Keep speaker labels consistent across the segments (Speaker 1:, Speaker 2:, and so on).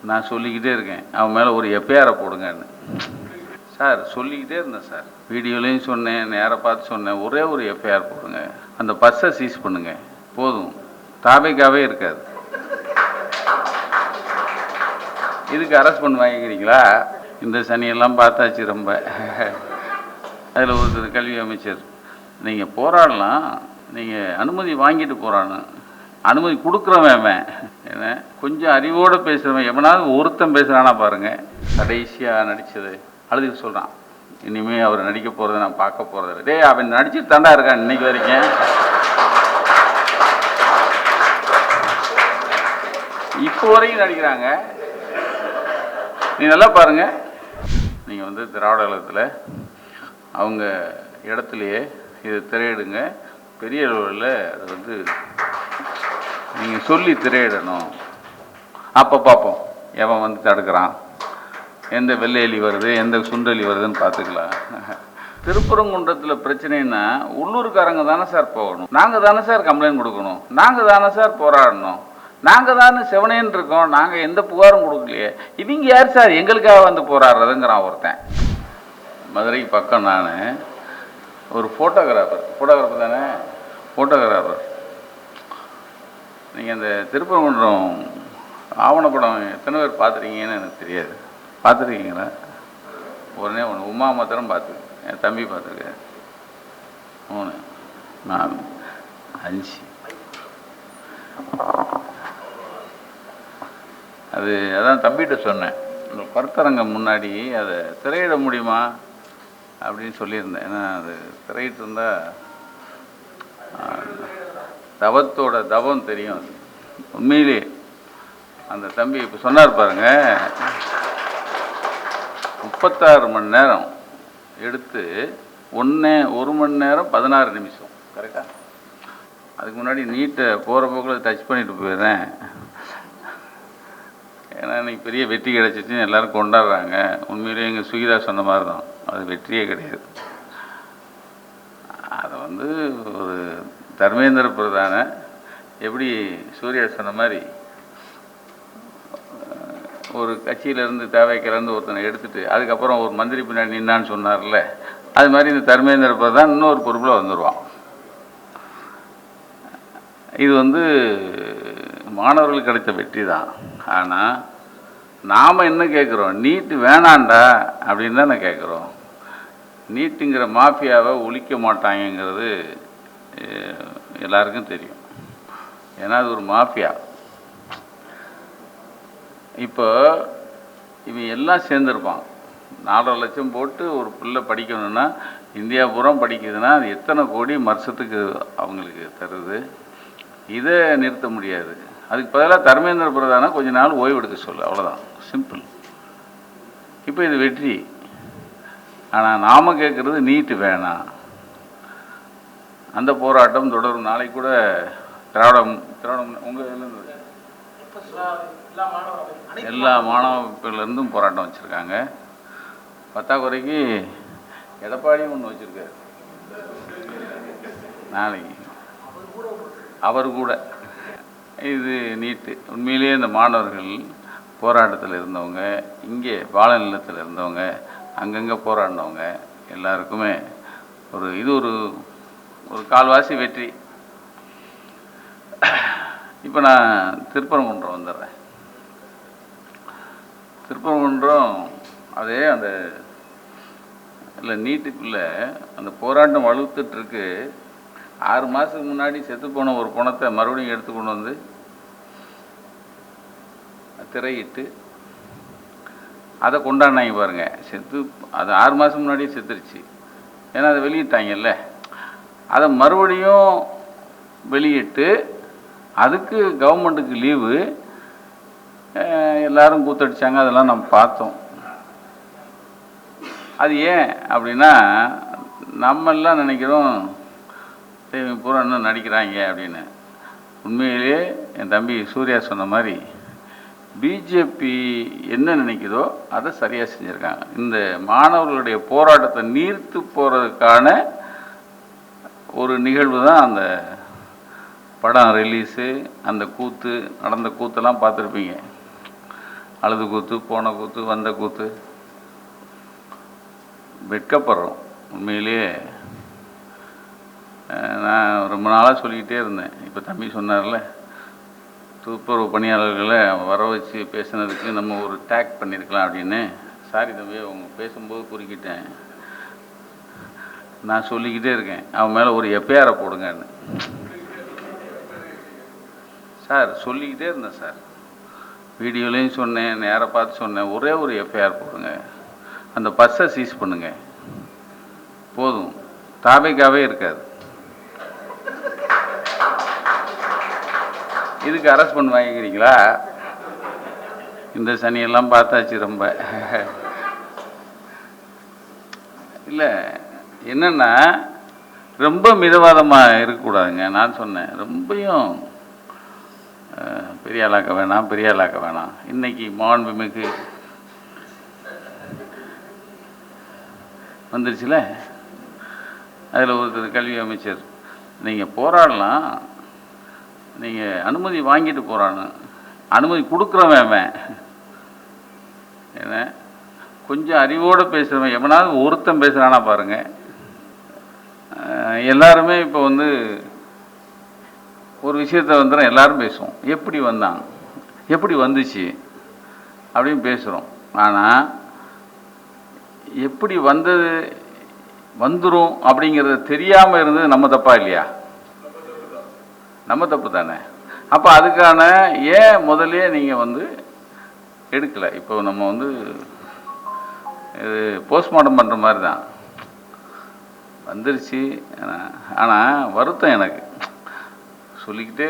Speaker 1: நான் சொல்லிக்கிட்டே இருக்கேன், அவன் மேலே ஒரு எஃப்ஐஆரை போடுங்கன்னு. சார் சொல்லிக்கிட்டே இருந்தேன் சார், வீடியோலையும் சொன்னேன், நேராக பார்த்து சொன்னேன், ஒரே ஒரு எஃப்ஐஆர் போடுங்க, அந்த பஸ்ஸை சீஸ் பண்ணுங்க, போதும், தாவேக்காவே இருக்காது. இதுக்கு அரெஸ்ட் பண்ணி வாங்கிக்கிறீங்களா? இந்த சனியெல்லாம் பார்த்தாச்சு ரொம்ப. அதில் ஒருத்தர் கல்வி அமைச்சர், நீங்கள் போராடலாம், நீங்கள் அனுமதி வாங்கிட்டு போகிறான்னு, அனுமதி கொடுக்குறவன் ஏன்னா கொஞ்சம் அறிவோடு பேசுகிறவன் எவனாவது ஒருத்தன் பேசுகிறானா பாருங்கள். கடைசியாக நடித்தது அழுதுக்கு சொல்கிறான், இனிமேல் அவர் நடிக்க போகிறத நான் பார்க்க போகிறதில்ல. டே, அவன் நடிச்சுட்டு தாண்டா இருக்கான் இன்னைக்கு வரைக்கும். இப்போ வரைக்கும் நடிக்கிறாங்க. நீ நல்லா பாருங்கள், நீங்கள் வந்து திராவிட கழகத்தில் அவங்க இடத்துலையே இதை திரையிடுங்க, பெரிய அளவில் அதை வந்து நீங்கள் சொல்லி திரையிடணும். அப்போ பார்ப்போம் எவன் வந்து தடுக்கிறான், எந்த வெள்ளையலி வருது, எந்த சுண்டலி வருதுன்னு பார்த்துக்கலாம். திருப்பரங்குன்றத்தில் பிரச்சனைன்னா உள்ளூர்காரங்க தானே சார் போகணும், நாங்கள் தானே சார் கம்ப்ளைண்ட் கொடுக்கணும், நாங்கள் தானே சார் போராடணும், நாங்கள் தானே செவனேன்னு இருக்கோம், நாங்கள் எந்த புகாரும் கொடுக்கலையே, இவங்க யார் சார் எங்களுக்காக வந்து போராடுறதுங்கிறான் ஒருத்தன். மதுரைக்கு பக்கம் நான் ஒரு ஃபோட்டோகிராஃபர் தானே, ஃபோட்டோகிராஃபர். நீங்கள் அந்த திருப்பரங்குன்றம் ஆவணப்படம் எத்தனை பேர் பார்த்துருக்கீங்கன்னு எனக்கு தெரியாது. பார்த்துருக்கீங்களா? ஒன்று உமா மாத்திரம் பார்த்துருக்கேன், என் தம்பி பார்த்துருக்கேன், 3 4 5. அதான் தம்பிகிட்ட சொன்னேன், இந்த கருத்தரங்கம் முன்னாடி அதை திரையிட முடியுமா அப்படின்னு சொல்லியிருந்தேன். ஏன்னா அது திரையிட்டு இருந்தால் தவத்தோட தவம் தெரியும். அது உண்மையிலே அந்த தம்பி இப்போ சொன்னார் பாருங்க, 36 மணி நேரம் எடுத்து 1 மணி நேரம் 16 நிமிஷம் கரெக்டாக. அதுக்கு முன்னாடி நீட்டை போகிற போக்கில் டச் பண்ணிட்டு போயிடுறேன். ஏன்னா இன்றைக்கி பெரிய வெற்றி கிடச்சிச்சின்னு எல்லோரும் கொண்டாடுறாங்க. உண்மையிலேயே எங்கள் சுகிதா சொன்ன மாதிரி தான், அது வெற்றியே கிடையாது. அதை வந்து ஒரு தர்மேந்திர பிரதான எப்படி சூர்யா சொன்ன மாதிரி ஒரு கட்சியிலேருந்து தேவைக்கிலேருந்து ஒருத்தனை எடுத்துகிட்டு அதுக்கப்புறம் ஒரு மந்திரி பின்னாடி நின்னான்னு சொன்னார்ல, அது மாதிரி இந்த தர்மேந்திர பிரதான் இன்னொரு பொறுப்பில் வந்துடுவான். இது வந்து மாணவர்களுக்கு கிடைத்த வெற்றி தான். ஆனால் நாம் என்ன கேட்குறோம், நீட்டு வேணாண்டா அப்படின்னு தான் நான் கேட்குறோம். நீட்டுங்கிற மாஃபியாவை ஒழிக்க மாட்டாங்கிறது எல்லாருக்கும் தெரியும். ஏன்னா அது ஒரு மாஃபியா. இப்போ இவன் எல்லாம் சேர்ந்துருப்பான். 4.5 லட்சம் போட்டு ஒரு பிள்ளை படிக்கணும்னா, இந்தியா பூரா படிக்குதுன்னா அது எத்தனை கோடி வருஷத்துக்கு அவங்களுக்கு தருது. இதை நிறுத்த முடியாது. அதுக்கு பதிலாக தர்மேந்திர பிரதான கொஞ்ச நாள் ஓய்வு எடுக்க சொல்லு, அவ்வளோதான், சிம்பிள். இப்போ இது வெற்றி. ஆனால் நாம் கேட்குறது நீட்டு வேணாம். அந்த போராட்டம் தொடரும். நாளைக்கு கூட திராவிடம் உங்கள் எல்லா மாணவர்களிலிருந்தும் போராட்டம் வச்சுருக்காங்க. பத்தாக்குறைக்கு எடப்பாடியும் ஒன்று வச்சுருக்காரு நாளைக்கு, அவர் கூட. இது நீட்டு. உண்மையிலேயே இந்த மாணவர்கள் போராட்டத்தில் இருந்தவங்க, இங்கே பால நிலத்தில் இருந்தவங்க, அங்கங்கே போராடினவங்க எல்லாருக்குமே இது ஒரு கால்வாசி வெற்றி. இப்போ நான் திருப்பரங்குன்றம் வந்துடுறேன். திருப்பரங்குன்றம் அதே அந்த இல்லை நீட்டுக்குள்ளே அந்த போராட்டம் வலுத்துட்ருக்கு. 6 மாதத்துக்கு முன்னாடி செத்து போன ஒரு பணத்தை மறுபடியும் எடுத்து கொண்டு வந்து திரையிட்டு அதை கொண்டாடினாங்க பாருங்க. அது 6 மாதம் முன்னாடியே செத்துருச்சு. ஏன்னா அதை வெளியிட்டாங்கல்ல, அதை மறுபடியும் வெளியிட்டு அதுக்கு கவர்மெண்ட்டுக்கு லீவு, எல்லாரும் கூத்தடிச்சாங்க. அதெல்லாம் நம்ம பார்த்தோம். அது ஏன் அப்படின்னா, நம்மெல்லாம் நினைக்கிறோம் பூரா இன்னும் நடிக்கிறாங்க அப்படின்னு. உண்மையிலே என் தம்பி சூர்யா சொன்ன மாதிரி பிஜேபி என்ன நினைக்குதோ அதை சரியாக செஞ்சுருக்காங்க. இந்த மாணவர்களுடைய போராட்டத்தை நீர்த்து போகிறதுக்கான ஒரு நிகழ்வு தான் அந்த படம் ரிலீஸு. அந்த கூத்து நடந்த கூத்தெல்லாம் பார்த்துருப்பீங்க. அழுது கூத்து, போன கூத்து, வந்த கூத்து. வெட்கப்படுறோம் உண்மையிலேயே. நான் ரொம்ப நாளாக சொல்லிக்கிட்டே இருந்தேன். இப்போ தம்பி சொன்னார்ல, துப்புரவு பணியாளர்களை வர வச்சு பேசுனதுக்கு நம்ம ஒரு டேக் பண்ணியிருக்கலாம் அப்படின்னு. சாரி தம்பி, அவங்க பேசும்போது குறுக்கிட்டேன். நான் சொல்லிக்கிட்டே இருக்கேன், அவன் மேலே ஒரு எஃப்ஐஆரை போடுங்கன்னு. சார் சொல்லிக்கிட்டே இருந்தேன் சார், வீடியோலையும் சொன்னேன், நேராக பார்த்து சொன்னேன், ஒரே ஒரு எஃப்ஐஆர் போடுங்க, அந்த பஸ்ஸை சீஸ் பண்ணுங்க, போதும், தாபைக்காவே இருக்காது. இதுக்கு அரெஸ்ட் பண்ணி வாங்கிக்கிறீங்களா? இந்த சனியெல்லாம் பார்த்தாச்சு ரொம்ப. இல்லை என்னென்னா, ரொம்ப மிதவாதமாக இருக்கக்கூடாதுங்க. நான் சொன்னேன், ரொம்பையும் பெரிய ஆளாக்க வேணாம், பெரிய ஆளாக்க வேணாம். இன்றைக்கி மாண்புமிகு வந்துருச்சுல, அதில் ஒருத்தர் கல்வி அமைச்சர், நீங்கள் போராடலாம், நீங்கள் அனுமதி வாங்கிட்டு போகிறான்னு, அனுமதி கொடுக்குறவன் என்ன, கொஞ்சம் அறிவோடு பேசுகிறவன் எவனாவது ஒருத்தன் பேசுகிறானா பாருங்கள். எல்லாருமே இப்போ வந்து ஒரு விஷயத்தை வந்துடும், எல்லாரும் பேசுவோம், எப்படி வந்தான், எப்படி வந்துச்சு அப்படின்னு பேசுகிறோம். ஆனால் எப்படி வந்தது வந்துடும் அப்படிங்கிறது தெரியாமல் இருந்தது நம்ம தப்பா இல்லையா? நம்ம தப்பு தானே. அப்போ அதுக்கான ஏன் முதலே நீங்கள் வந்து எடுக்கலை? இப்போ நம்ம வந்து இது போஸ்ட்மார்ட்டம் பண்ணுற மாதிரி தான் வந்துருச்சு. ஆனால் வருத்தம் எனக்கு. சொல்லிக்கிட்டே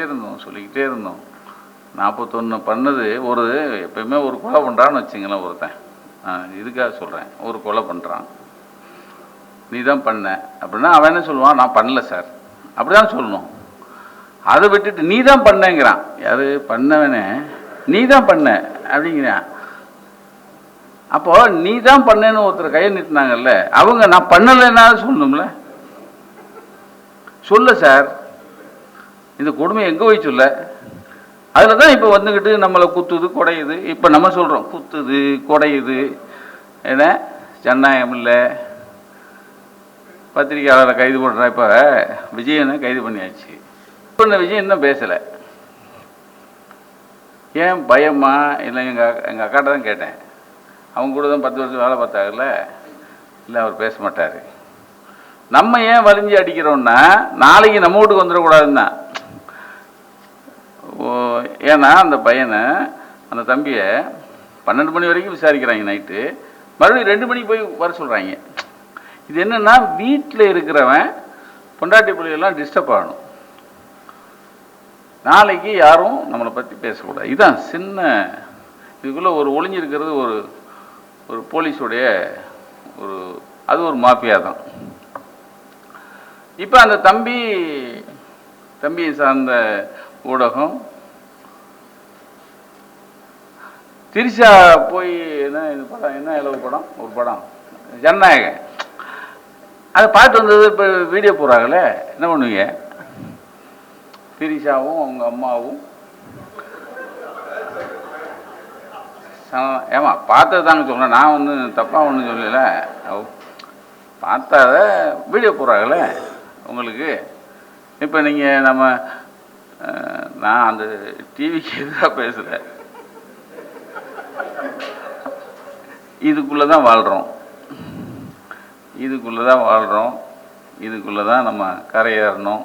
Speaker 1: இருந்தோம் 41 பண்ணது. ஒரு எப்பயுமே ஒரு கொலை பண்ணுறான்னு வச்சுங்களேன், ஒருத்தன் இதுக்காக சொல்கிறேன், ஒரு கொலை பண்ணுறான், நீ தான் பண்ண அப்படின்னா அவன் என்ன சொல்லுவான், நான் பண்ணல சார், அப்படி தான் சொல்லணும். அதை விட்டுட்டு நீ தான் பண்ணங்கிறான். யாரு பண்ணவனே நீ தான் பண்ண அப்படிங்கிறான். அப்போ நீ தான் பண்ணேன்னு ஒருத்தர் கையை நிட்டுனாங்கல்ல, அவங்க நான் பண்ணலைன்னா சொல்லணும்ல. சொல்ல சார், இந்த கொடுமை எங்கே போய் சொல்ல? அதில் தான் இப்போ வந்துக்கிட்டு நம்மளை குத்துது குடையுது. இப்போ நம்ம சொல்கிறோம் குத்துது குடையுது, என்ன ஜனநாயகம் இல்லை, பத்திரிகையாளரை கைது பண்ணுறா. இப்போ விஜயனை கைது பண்ணியாச்சு. இப்போ இந்த விஜய் இன்னும் பேசலை. ஏன் பயமா? இல்லை எங்கள் அக்காட்ட தான் கேட்டேன், அவங்க கூட தான் 10 வருஷம் வேலை பார்த்தாங்கல்ல. இல்லை அவர் பேச மாட்டார். நம்ம ஏன் வலிஞ்சு அடிக்கிறோன்னா, நாளைக்கு நம்ம வீட்டுக்கு வந்துடக்கூடாதுன்னு தான். ஏன்னா அந்த பையனை, அந்த தம்பியை 12 மணி வரைக்கும் விசாரிக்கிறாங்க நைட்டு, மறுபடியும் 2 மணிக்கு போய் வர சொல்கிறாங்க. இது என்னென்னா, வீட்டில் இருக்கிறவன் பொண்டாட்டி பிள்ளைகள்லாம் டிஸ்டர்ப் ஆகணும், நாளைக்கு யாரும் நம்மளை பற்றி பேசக்கூடாது. இதுதான் சின்ன இதுக்குள்ளே ஒரு ஒளிஞ்சிருக்கிறது. ஒரு போலீஸுடைய அது ஒரு மாஃபியா தான். இப்போ அந்த தம்பியை சார்ந்த ஊடகம் திரிஷா போய் என்ன இது படம், என்ன இளவு படம், ஒரு படம் ஜனநாயகம், அதை பார்த்து வந்தது. இப்போ வீடியோ போடுறாங்களே, என்ன பண்ணுவீங்க? திரிஷாவும் அவங்க அம்மாவும் ஏமா பார்த்தது தாங்க சொல்கிறேன், நான் வந்து தப்பாக ஒன்றும் சொல்லலை. பார்த்தாத வீடியோ போடுறாங்களே உங்களுக்கு. இப்போ நீங்கள் நான் அந்த டிவிக்கு எதிராக பேசலை, இதுக்குள்ளே தான் வாழ்கிறோம், இதுக்குள்ளே தான் நம்ம கரையேறணும்.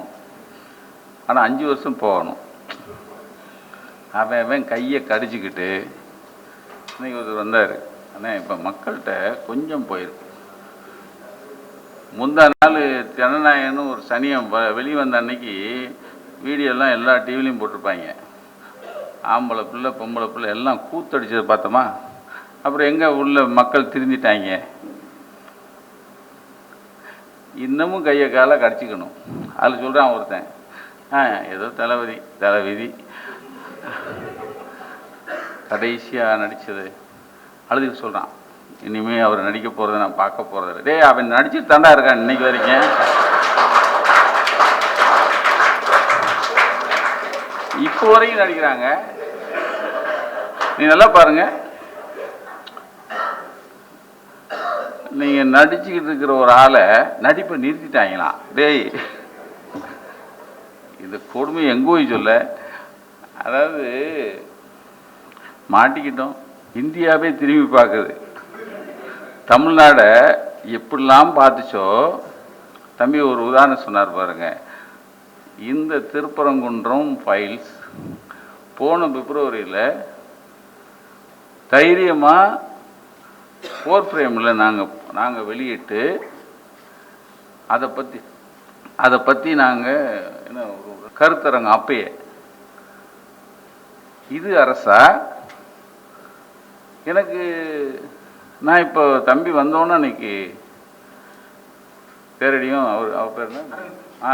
Speaker 1: ஆனால் 5 வருஷம் போகணும். அவன் கையை கடிச்சிக்கிட்டு இன்னைக்கு ஒருத்தர் வந்தார். ஆனால் இப்போ மக்கள்கிட்ட கொஞ்சம் போயிருக்கு. முந்தா நாள் ஜனநாயகன்னு ஒரு சனியம் வெளியே வந்த அன்னைக்கு வீடியோலாம் எல்லா டிவிலையும் போட்டிருப்பாங்க. ஆம்பளை பிள்ளை பொம்பளை பிள்ளை எல்லாம் கூத்தடிச்சதை பார்த்தோமா. அப்புறம் எங்கே உள்ள மக்கள் திருந்திட்டாங்க. இன்னமும் கையை காலை கடிச்சிக்கணும். அதில் சொல்கிறான் ஒருத்தன், ஏதோ தலைவிதி கடைசியாக நடித்தது அழுதுக்கு சொல்கிறான், இனிமேல் அவர் நடிக்க போகிறத நான் பார்க்க போகிறது. டேய், அவன் நடிச்சுட்டு தாண்டா இருக்கான் இன்னைக்கு வரைக்கும். இப்போ வரைக்கும் நடிக்கிறாங்க. நீ நல்லா பாருங்க, நீங்கள் நடிச்சுக்கிட்டு இருக்கிற ஒரு ஆளை நடிப்பை நிறுத்திட்டாங்களாம். டேய், இது கொடுமை எங்கே போய் சொல்ல. அதாவது மாட்டிக்கிட்டோம், இந்தியாவே திரும்பி பார்க்குது. தமிழ்நாடை எப்படிலாம் பார்த்துச்சோ, தம்பி ஒரு உதாரணம் சொன்னார் பாருங்க. இந்த திருப்பரங்குன்றம் ஃபைல்ஸ் போன பிப்ரவரியில் தைரியமாக 4 ஃப்ரேமில் நாங்கள் வெளியிட்டு அதை பற்றி நாங்கள் என்ன கருத்தரங்க அப்பயே. இது அரசா? எனக்கு நான் இப்போ தம்பி வந்தோன்னே அன்னைக்கு தேரடியும் அவர் பேர் என்ன,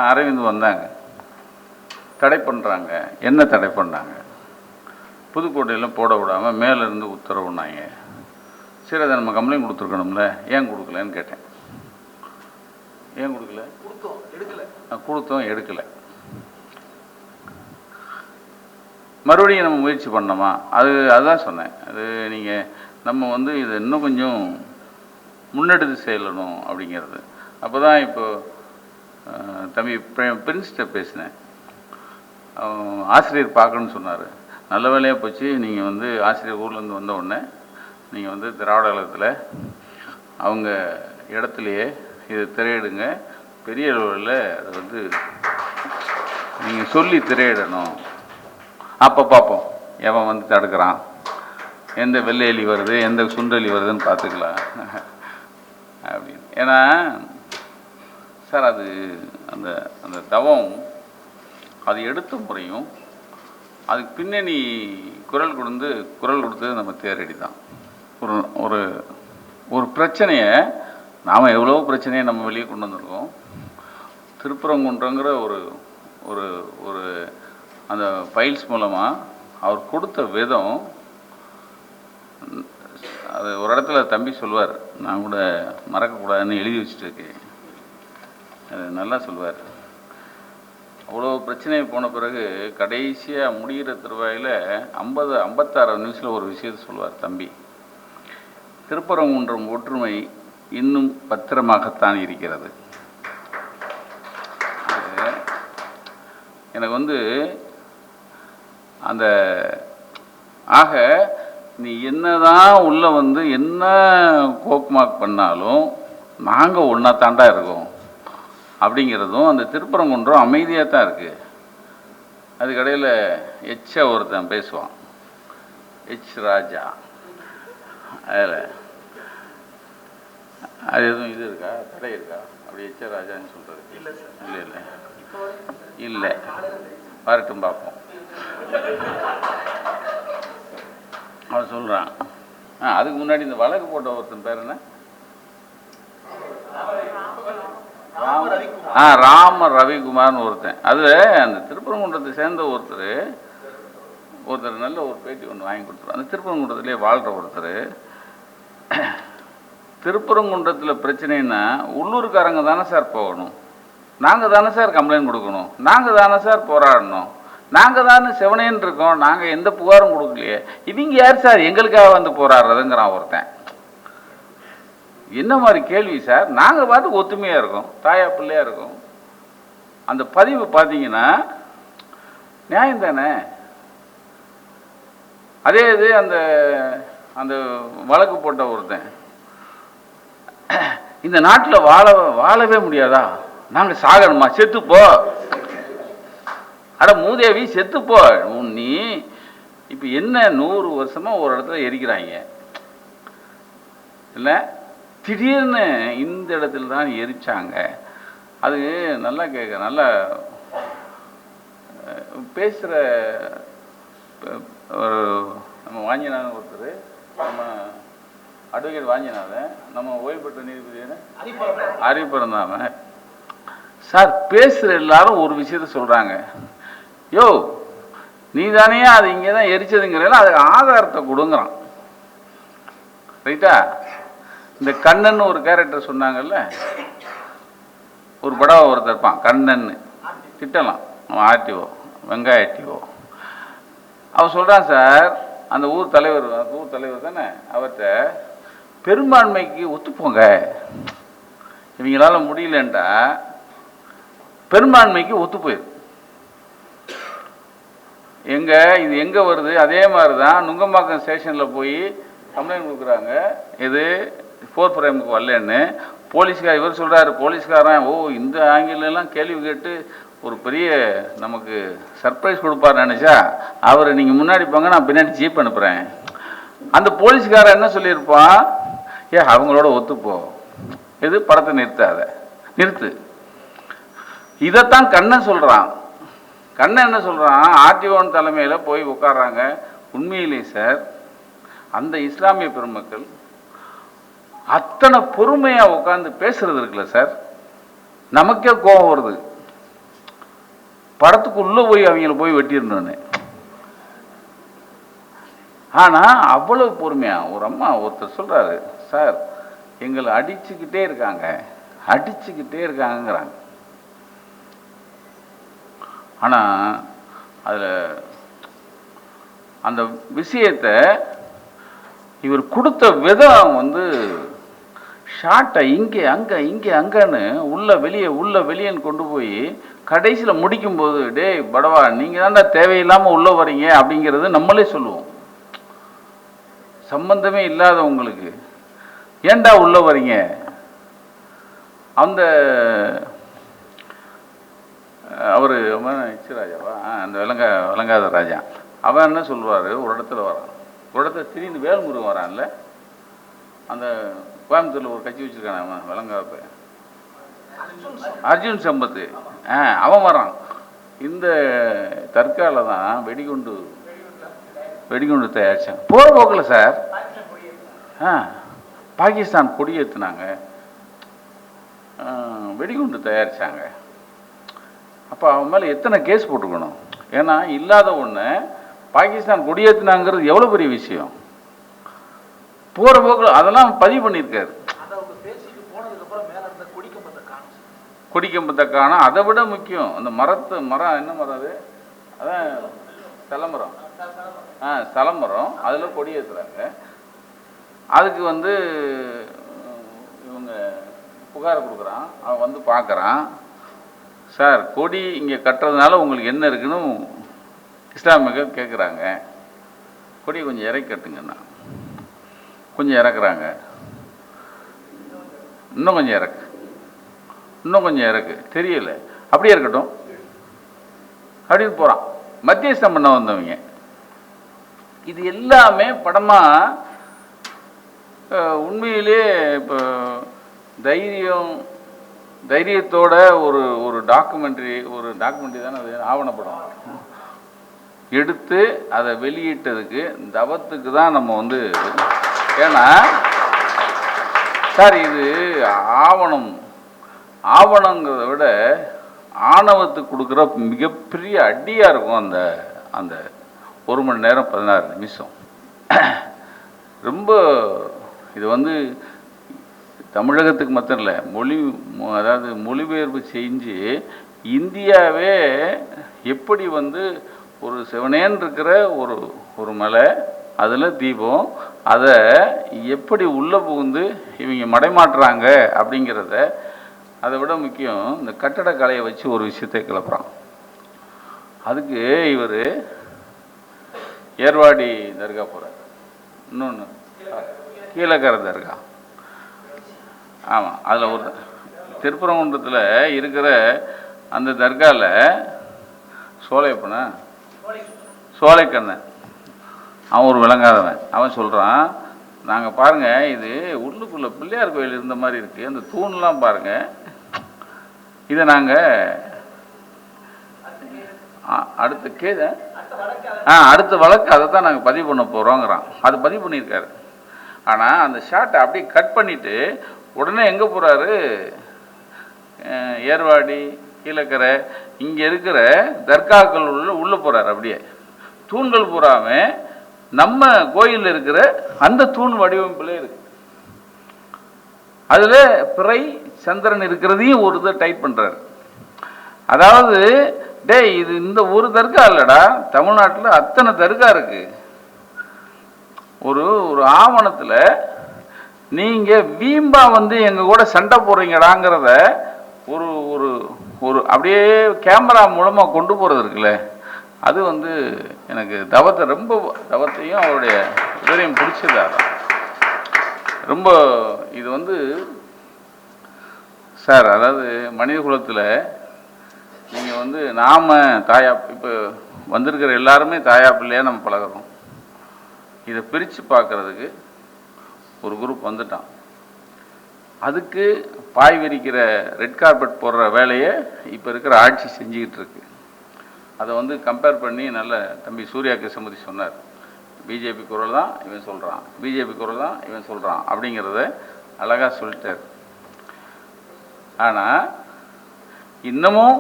Speaker 1: அரவிந்த் வந்தாங்க. தடை பண்ணுறாங்க. என்ன தடை பண்ணாங்க? புதுக்கோட்டையில் போட விடாமல் மேலேருந்து உத்தரவுனாங்க. சரி, அதை நம்ம கம்ப்ளைண்ட் கொடுத்துருக்கணும்ல, ஏன் கொடுக்கலன்னு கேட்டேன். ஏன் கொடுக்கல? கொடுத்தோம், எடுக்கலை. மறுபடியும் நம்ம முயற்சி பண்ணோமா? அதுதான் சொன்னேன். அது நீங்கள் நம்ம இதை இன்னும் கொஞ்சம் முன்னெடுத்து செய்யணும் அப்படிங்கிறது. அப்போ தான் இப்போது தம்பி பிரின்ஸ்கிட்ட பேசினேன். ஆசிரியர் பார்க்கணுன்னு சொன்னார். நல்ல வேலையாக போச்சு. நீங்கள் ஆசிரியர் ஊர்லேருந்து வந்த உடனே நீங்கள் திராவிட கழகத்தில் அவங்க இடத்துலையே இதை திரையிடுங்க. பெரிய அளவில் அதை நீங்கள் சொல்லி திரையிடணும். அப்போ பார்ப்போம் எவன் தடுக்கிறான், எந்த வெள்ளையலி வருது, எந்த சுண்டலி வருதுன்னு பார்த்துக்கலாம் அப்படின்னு. ஏன்னா சார், அது அந்த அந்த தவம், அது எடுத்த முறையும் அதுக்கு பின்னணி குரல் கொடுத்தது நம்ம தேரடி தான். ஒரு ஒரு ஒரு பிரச்சனையை, நாம் எவ்வளோ பிரச்சனையை நம்ம வெளியே கொண்டு வந்திருக்கோம். திருப்பரங்குன்றங்கிற ஒரு ஒரு ஒரு அந்த ஃபைல்ஸ் மூலமாக அவர் கொடுத்த விதம், அது ஒரு இடத்துல தம்பி சொல்வார், நான் கூட மறக்கக்கூடாதுன்னு எழுதி வச்சுட்டு அது நல்லா சொல்வார். அவ்வளோ பிரச்சனை போன பிறகு கடைசியாக முடிகிற தருவாயில் 56 நிமிஷத்தில் ஒரு விஷயத்தை சொல்வார் தம்பி. திருப்பரங்குன்றம் ஒற்றுமை இன்னும் பத்திரமாகத்தான் இருக்கிறது. எனக்கு அந்த ஆக நீ என்னதான் உள்ள என்ன கோக்மாக் பண்ணாலும் நாங்கள் ஒன்றா தாண்டா இருக்கோம் அப்படிங்கிறதும், அந்த திருப்பரங்குன்றம் அமைதியாக தான் இருக்குது. அதுக்கடையில் ஒருத்தன் பேசுவான், ராஜா. அதில் அது எதுவும் இது இருக்கா, தடை இருக்கா? அப்படி ராஜான்னு சொல்கிறது? இல்லை இல்லை இல்லை, வரட்டும் பார்ப்போம். அவன் சொல்கிறான். அதுக்கு முன்னாடி இந்த வழக்கு போட்ட ஒருத்தன் பேர் என்ன? ராம ரவிக்குமார்னு ஒருத்தன். அதில் அந்த திருப்பரங்குன்றத்தை சேர்ந்த ஒருத்தர் நல்ல ஒரு பேட்டி ஒன்று வாங்கி கொடுத்துருவோம். அந்த திருப்பரங்குன்றத்திலே வாழ்கிற ஒருத்தர், திருப்பரங்குன்றத்தில் பிரச்சனைன்னா உள்ளூர்காரங்க தானே சார் போகணும், நாங்கள் தானே சார் கம்ப்ளைண்ட் கொடுக்கணும், நாங்கள் தானே சார் போராடணும், நாங்கள் தானே செவனேன்னு இருக்கோம், நாங்கள் எந்த புகாரும் கொடுக்கலையே, இவங்க யார் சார் எங்களுக்காக போராடுறதுங்கிறான் ஒருத்தன். என்ன மாதிரி கேள்வி சார்? நாங்கள் பார்த்து ஒத்துமையாக இருக்கோம், தாயா பிள்ளையாக இருக்கோம். அந்த பதிவு பார்த்தீங்கன்னா நியாயம் தானே? அதே இது அந்த அந்த வழக்கு போட்ட ஒருத்தன், இந்த நாட்டில் வாழவே முடியாதா, நாங்கள் சாகணுமா, செத்துப்போ, அட மூதேவி செத்துப்போ. நீ இப்போ என்ன 100 வருஷமாக ஒரு இடத்துல எரிக்கிறாங்க இல்லை, திடீர்னு இந்த இடத்துல தான் எரிச்சாங்க. அது நல்லா நல்லா பேசுகிற ஒரு நம்ம வாஞ்சிநாதன் ஒருத்தர், நம்ம அட்வொகேட் வாஞ்சிநாதன், நம்ம ஓய்வு பெற்ற நீதிபதி அறிவிப்பிருந்தாம சார், பேசுகிற எல்லாரும் ஒரு விஷயத்த சொல்கிறாங்க, யோ நீ தானே அது இங்கே தான் எரிச்சதுங்கிறல, அதுக்கு ஆதாரத்தை கொடுங்குறான். ரைட்டா? இந்த கண்ணன் ஒரு கேரக்டர் சொன்னாங்கல்ல, ஒரு படம் ஒருத்தர் இருப்பான் கண்ணன்னு, திட்டலாம் அவன் ஆர்டிஓ, வெங்காய ஆர்டிஓ. அவன் சொல்கிறான், சார் அந்த ஊர் தலைவர் தானே, அவர்கிட்ட பெரும்பான்மைக்கு ஒத்துப்போங்க, இவங்களால முடியலன்றா பெரும்பான்மைக்கு ஒத்து போயிடும். இது எங்கே வருது? அதே மாதிரி தான் நுங்கம்பாக்கம் ஸ்டேஷனில் போய் கம்ப்ளைண்ட் கொடுக்குறாங்க, இது 4 பிரைமுக்கு வரலன்னு. போலீஸ்கார் இவர் சொல்கிறாரு, போலீஸ்காரன் இந்த ஆங்கிலெல்லாம் கேள்வி கேட்டு ஒரு பெரிய நமக்கு சர்ப்ரைஸ் கொடுப்பார் நினச்சா அவர் நீங்கள் முன்னாடி போங்க, நான் பின்னாடி ஜீப் அனுப்புகிறேன். அந்த போலீஸ்காரன் என்ன சொல்லியிருப்பான், அவங்களோட ஒத்துப்போ, இது படத்தை நிறுத்து. இதைத்தான் கண்ணன் சொல்கிறான். கண்ணன் என்ன சொல்கிறான், ஆர்டிஓன் தலைமையில் போய் உட்கார்றாங்க. உண்மையிலே சார் அந்த இஸ்லாமிய பெருமக்கள் அத்தனை பொறுமையாக உட்காந்து பேசுறது இருக்குல்ல சார், நமக்கே கோபம் வருது. படத்துக்கு உள்ளே போய் அவங்கள போய் வெட்டிடணுன்னு. ஆனால் அவ்வளவு பொறுமையாக ஒரு அம்மா ஒருத்தர் சொல்கிறாரு, சார் எங்களை அடிச்சுக்கிட்டே இருக்காங்கங்கிறாங்க. ஆனால் அதில் அந்த விஷயத்தை இவர் கொடுத்த விதம் ஷார்ட்டை இங்கே அங்கன்னு உள்ள வெளியேன்னு கொண்டு போய் கடைசியில் முடிக்கும்போது, டேய் படவா நீங்கள் தான்டா தேவையில்லாமல் உள்ளே வரீங்க அப்படிங்கிறது நம்மளே சொல்லுவோம். சம்பந்தமே இல்லாதவங்களுக்கு ஏண்டா உள்ள வரீங்க? அந்த அவர் ராஜாவா, அந்த விளங்காத ராஜா, அவன் என்ன சொல்லுவார், ஒரு இடத்துல வரான், ஒரு இடத்துல திடீர்னு வேல்முருகன் வரான்ல, அந்த கோயம்புத்தூரில் ஒரு கட்சி வச்சுருக்கான அவன் விளங்காத அர்ஜுன் சம்பத்து, அவன் வரான். இந்த தற்கால தான் வெடிகுண்டு தயாரிச்சாங்க. போகிற போக்கில் சார் பாகிஸ்தான் கொடி ஏற்றுனாங்க, வெடிகுண்டு தயாரித்தாங்க. அப்போ அவன் மேலே எத்தனை கேஸ் போட்டுக்கணும்? ஏன்னா இல்லாத ஒன்று பாகிஸ்தான் கொடி ஏற்றுனாங்கிறது எவ்வளோ பெரிய விஷயம். போகிற போக்கில் அதெல்லாம் பதிவு பண்ணியிருக்காரு. கொடிக்கம்பத்தை காணும். அதை விட முக்கியம் அந்த மரம் என்ன மரம் அது? அதான் தலைமரம். தலைமரம், அதில் கொடி ஏற்றுறாங்க. அதுக்கு இவங்க புகார் கொடுக்குறான். அவன் பார்க்குறான், சார் கொடி இங்கே கட்டுறதுனால உங்களுக்கு என்ன இருக்குன்னு இஸ்லாமியர்கள் கேட்குறாங்க. கொடியை கொஞ்சம் இறக்கி கட்டுங்கண்ணா. கொஞ்சம் இறக்குறாங்க, இன்னும் கொஞ்சம் இறக்கு, தெரியல, அப்படியே இருக்கட்டும் அப்படின்னு போகிறான். மத்தியஸ்தம் பண்ண வந்தவங்க. இது எல்லாமே படமாக உண்மையிலே இப்போ தைரியத்தோட ஒரு டாக்குமெண்ட்ரி தானே அது, ஆவணப்படம் எடுத்து அதை வெளியிட்டதுக்கு தவத்துக்கு தான் நம்ம ஏன்னா சார் இது ஆவணங்கிறத விட ஆணவத்துக்கு கொடுக்குற மிகப்பெரிய அடியாக இருக்கும் அந்த 1 மணி நேரம் 16 நிமிஷம். ரொம்ப இது தமிழகத்துக்கு மட்டும் இல்லை, அதாவது மொழிபெயர்ப்பு செஞ்சு இந்தியாவே எப்படி ஒரு செவனேன்னு இருக்கிற ஒரு மலை, அதில் தீபம், அதை எப்படி உள்ளே புகுந்து இவங்க மடைமாட்டுறாங்க அப்படிங்கிறத, அதை விட முக்கியம் இந்த கட்டடக்கலையை வச்சு ஒரு விஷயத்தை கிளப்புறான். அதுக்கு இவர் ஏர்வாடி தர்கா போகிறார், இன்னொன்று கீழக்கரை தர்கா. ஆமாம், அதில் ஒரு திருப்பரங்குன்றத்தில் இருக்கிற அந்த தர்காவில் சோலைக்கண்ணன் அவன் ஒரு விளங்காதவன். அவன் சொல்கிறான், நாங்கள் பாருங்கள் இது உள்ளுக்குள்ளே பிள்ளையார் கோயில் இருந்த மாதிரி இருக்குது, அந்த தூண்லாம் பாருங்கள், இதை நாங்கள் அடுத்த வழக்கு அதை தான் நாங்கள் பதிவு பண்ண போகிறோங்கிறான். அது பதிவு பண்ணியிருக்காரு. ஆனால் அந்த ஷார்ட்டை அப்படியே கட் பண்ணிவிட்டு உடனே எங்கே போகிறாரு, ஏர்வாடி கீழக்கரை இங்கே இருக்கிற தர்காக்கள் உள்ளே போகிறார். அப்படியே தூண்கள் பூராமல் நம்ம கோயிலில் இருக்கிற அந்த தூண் வடிவமைப்பில் இருக்கு. அதில் பிறை சந்திரன் இருக்கிறதையும் ஒரு இதை டைப் பண்ணுறாரு. அதாவது இது இந்த ஒரு தர்கா இல்லைடா, தமிழ்நாட்டில் அத்தனை தர்கா இருக்கு. ஒரு ஆவணத்தில் நீங்கள் வீம்பா வந்து எங்கள் கூட சண்டை போடுறீங்கடாங்கிறத ஒரு ஒரு ஒரு அப்படியே கேமரா மூலமாக கொண்டு போகிறது இருக்குல்ல, அது வந்து எனக்கு தவத்தையும் அவருடைய இதரையும் பிடிச்சதா ரொம்ப. இது வந்து சார், அதாவது மனித குலத்தில் நீங்கள் வந்து நாம் தாயா, இப்போ வந்திருக்கிற எல்லாருமே தாயா பிள்ளையாக நம்ம பழகிறோம். இதை பிரித்து பார்க்குறதுக்கு ஒரு குரூப் வந்துட்டான். அதுக்கு பாய் விரிக்கிற ரெட் கார்பெட் போடுற வேலையை இப்போ இருக்கிற ஆட்சி செஞ்சுக்கிட்டு இருக்கு. அதை வந்து கம்பேர் பண்ணி நல்ல தம்பி சூர்யா கிருஷ்ணமூர்த்தி சொன்னார். பிஜேபி குரல் தான் இவன் சொல்கிறான், பிஜேபி குரல் தான் இவன் சொல்கிறான் அப்படிங்கிறத அழகாக சொல்லிட்டார். ஆனால் இன்னமும்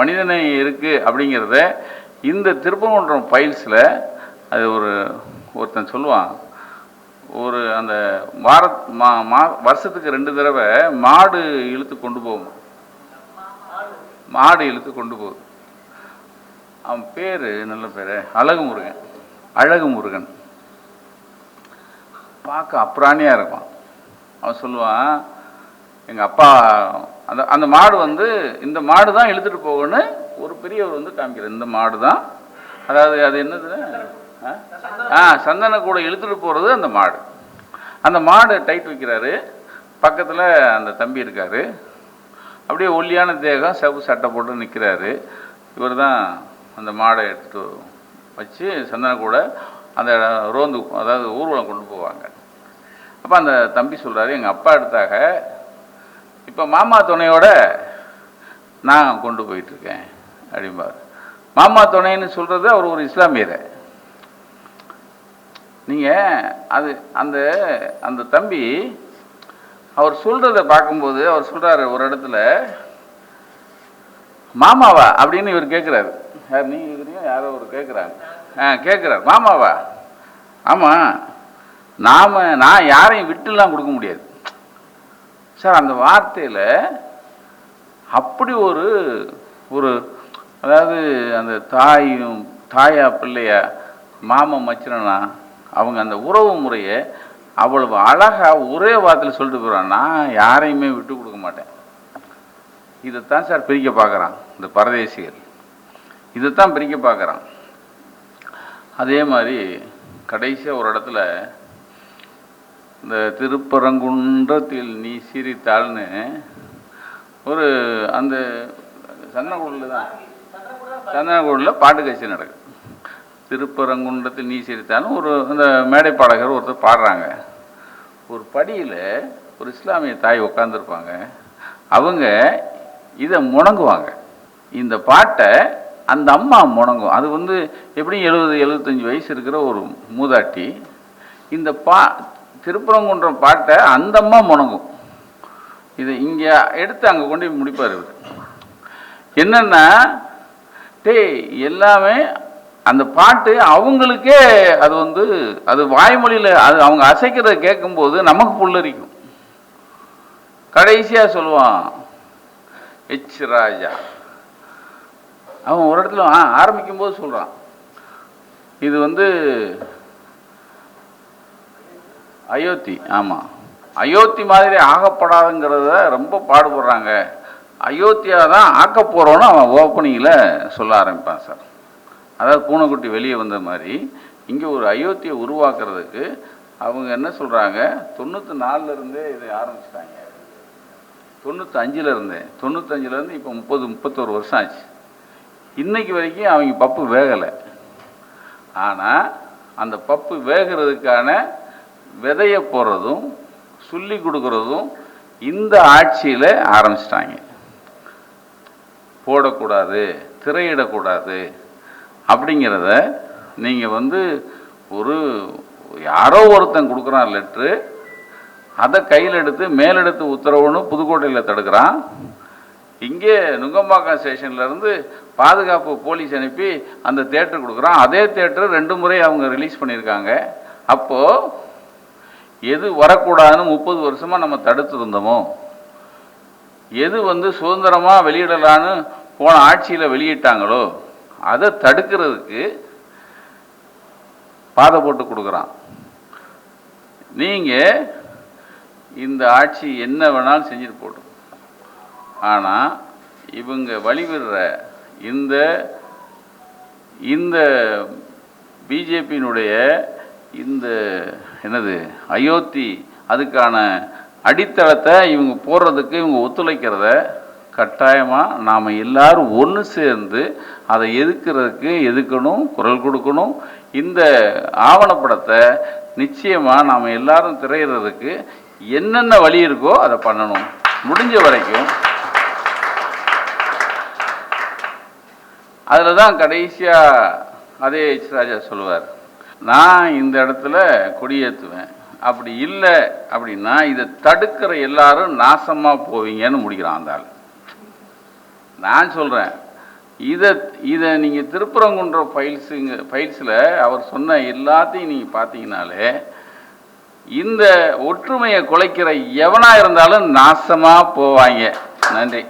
Speaker 1: மனிதனை இருக்குது அப்படிங்கிறத இந்த திருப்பரங்குன்றம் ஃபைல்ஸில் அது ஒருத்தன் சொல்லுவான். ஒரு அந்த வருஷத்துக்கு 2 தடவை மாடு இழுத்து கொண்டு போகும், மாடு இழுத்து கொண்டு போகுது. அவன் பேர் நல்ல பேர் அழகு முருகன். பார்க்க அப்புறாணியாக இருப்பான். அவன் சொல்லுவான், எங்கள் அப்பா அந்த மாடு வந்து இந்த மாடு தான் இழுத்துட்டு போகணும்னு ஒரு பெரியவர் வந்து காமிக்கிறார். இந்த மாடு தான், அதாவது அது என்னது, சந்தன கூட இழுத்துட்டு போகிறது அந்த மாடு. அந்த மாடு டைட் வைக்கிறாரு. பக்கத்தில் அந்த தம்பி இருக்கார். அப்படியே ஒல்லியான தேகம், செவப்பு சட்டை போட்டு நிற்கிறாரு. இவர் தான் அந்த மாடை எடுத்துகிட்டு வச்சு சந்தன கூட அந்த ரோந்து, அதாவது ஊர்வலம் கொண்டு போவாங்க. அப்போ அந்த தம்பி சொல்கிறாரு, எங்கள் அப்பா எடுத்தாக, இப்போ மாமா துணையோட நான் கொண்டு போயிட்டுருக்கேன் அப்படிம்பார். மாமா துணைன்னு சொல்கிறது அவர் ஒரு இஸ்லாமியரை. நீங்கள் அது அந்த அந்த தம்பி அவர் சொல்கிறத பார்க்கும்போது அவர் சொல்கிறாரு ஒரு இடத்துல, மாமாவா அப்படின்னு இவர் கேட்குறாரு. யார் நீங்கள் இருக்கிறீங்க, யாரோ ஒரு கேட்குறாங்க. கேட்குறாரு, மாமாவா? ஆமாம், நான் யாரையும் விட்டுலாம் கொடுக்க முடியாது சார். அந்த வார்த்தையில் அப்படி ஒரு அதாவது அந்த தாயா பிள்ளையா, மாமா மச்சினா, அவங்க அந்த உறவு முறையை அவ்வளவு அழகாக ஒரே வார்த்தையில் சொல்லிட்டு போகிறான், நான் யாரையுமே விட்டு கொடுக்க மாட்டேன். இதைத்தான் சார் பிரிக்க பார்க்குறான் இந்த பரதேசிகள், இதைத்தான் பிரிக்க பார்க்குறான். அதே மாதிரி கடைசியாக ஒரு இடத்துல இந்த திருப்பரங்குன்றத்தில் நீ சிரித்தாள்னு ஒரு அந்த சந்தனக்கூடில் பாட்டு கட்சி நடக்குது. திருப்பரங்குன்றத்தில் நீ சிரித்தாலும் அந்த மேடை பாடகர் ஒருத்தர் பாடுறாங்க. ஒரு படியில் ஒரு இஸ்லாமிய தாய் உட்காந்துருப்பாங்க. அவங்க இதை முணங்குவாங்க. இந்த பாட்டை அந்த அம்மா முணங்கும். அது வந்து எப்படியும் 70-75 வயசு இருக்கிற ஒரு மூதாட்டி. இந்த திருப்பரங்குன்றம் பாட்டை அந்த அம்மா முணங்கும். இதை இங்கே எடுத்து அங்கே கொண்டு போய் முடிப்பார் இவர். என்னன்னா, எல்லாமே அந்த பாட்டு அவங்களுக்கே அது வந்து அது வாய்மொழியில் அது அவங்க அசைக்கிறத கேட்கும்போது நமக்கு புல்லரிக்கும். கடைசியாக சொல்லுவான் எச் ராஜா. அவன் ஒரு இடத்துல ஆரம்பிக்கும் போது சொல்கிறான், இது வந்து அயோத்தி. ஆமாம், அயோத்தி மாதிரி ஆகப்படாதுங்கிறத ரொம்ப பாடுபடுறாங்க. அயோத்தியா தான் ஆக்க போகிறோன்னு அவன் ஓப்பனிங்கில் சொல்ல ஆரம்பிப்பான் சார். அதாவது பூனைக்குட்டி வெளியே வந்த மாதிரி இங்கே ஒரு அயோத்தியை உருவாக்குறதுக்கு அவங்க என்ன சொல்கிறாங்க, 94 இதை ஆரம்பிச்சிட்டாங்க. 95 இப்போ 30-31 வருஷம் ஆச்சு. இன்னைக்கு வரைக்கும் அவங்க பப்பு வேகலை. ஆனால் அந்த பப்பு வேகிறதுக்கான விதையை போடுறதும் சொல்லி கொடுக்குறதும் இந்த ஆட்சியில் ஆரம்பிச்சிட்டாங்க. போடக்கூடாது, திரையிடக்கூடாது அப்படிங்கிறத நீங்கள் வந்து யாரோ ஒருத்தன் கொடுக்குறான் லெட்ரு, அதை கையில் எடுத்து மேலெடுத்து உத்தரவுன்னு புதுக்கோட்டையில் தடுக்கிறான். இங்கே நுங்கம்பாக்கம் ஸ்டேஷன்லேருந்து பாதுகாப்பு போலீஸ் அனுப்பி அந்த தேட்டர் கொடுக்குறான். அதே தேட்டர் 2 முறை அவங்க ரிலீஸ் பண்ணியிருக்காங்க. அப்போது எது வரக்கூடாதுன்னு 30 வருஷமாக நம்ம தடுத்துருந்தோமோ, எது வந்து சுதந்திரமாக வெளியிடலான்னு போன ஆட்சியில் வெளியிட்டாங்களோ அதை தடுக்கிறதுக்கு பாதை போட்டு கொடுக்குறான். நீங்கள் இந்த ஆட்சி என்ன வேணாலும் செஞ்சுட்டு போட்டோம். ஆனால் இவங்க வழிவிடுற இந்த இந்த பிஜேபியினுடைய இந்த என்னது அயோத்தி அதுக்கான அடித்தளத்தை இவங்க போடுறதுக்கு இவங்க ஒத்துழைக்கிறத கட்டாயமாக நாம் எல்லாரும் ஒன்று சேர்ந்து அதை எதுக்கணும், குரல் கொடுக்கணும். இந்த ஆவணப்படத்தை நிச்சயமாக நாம் எல்லாரும் திரையிறதுக்கு என்னென்ன வழி இருக்கோ அதை பண்ணணும். முடிஞ்ச வரைக்கும் அதில் தான் கடைசியாக அதே எச் ராஜா சொல்லுவார், நான் இந்த இடத்துல கொடியேற்றுவேன், அப்படி இல்லை அப்படின்னா இதை தடுக்கிற எல்லாரும் நாசமாக போவீங்கன்னு முடிக்கிறான் அந்த ஆள். நான் சொல்கிறேன், இதை நீங்கள் திருப்பரங்குன்ற ஃபைல்ஸில் அவர் சொன்ன எல்லாத்தையும் நீங்கள் பார்த்தீங்கனாலே இந்த ஒற்றுமையை குலைக்கிற எவனாக இருந்தாலும் நாசமாக போவாங்க. நன்றி.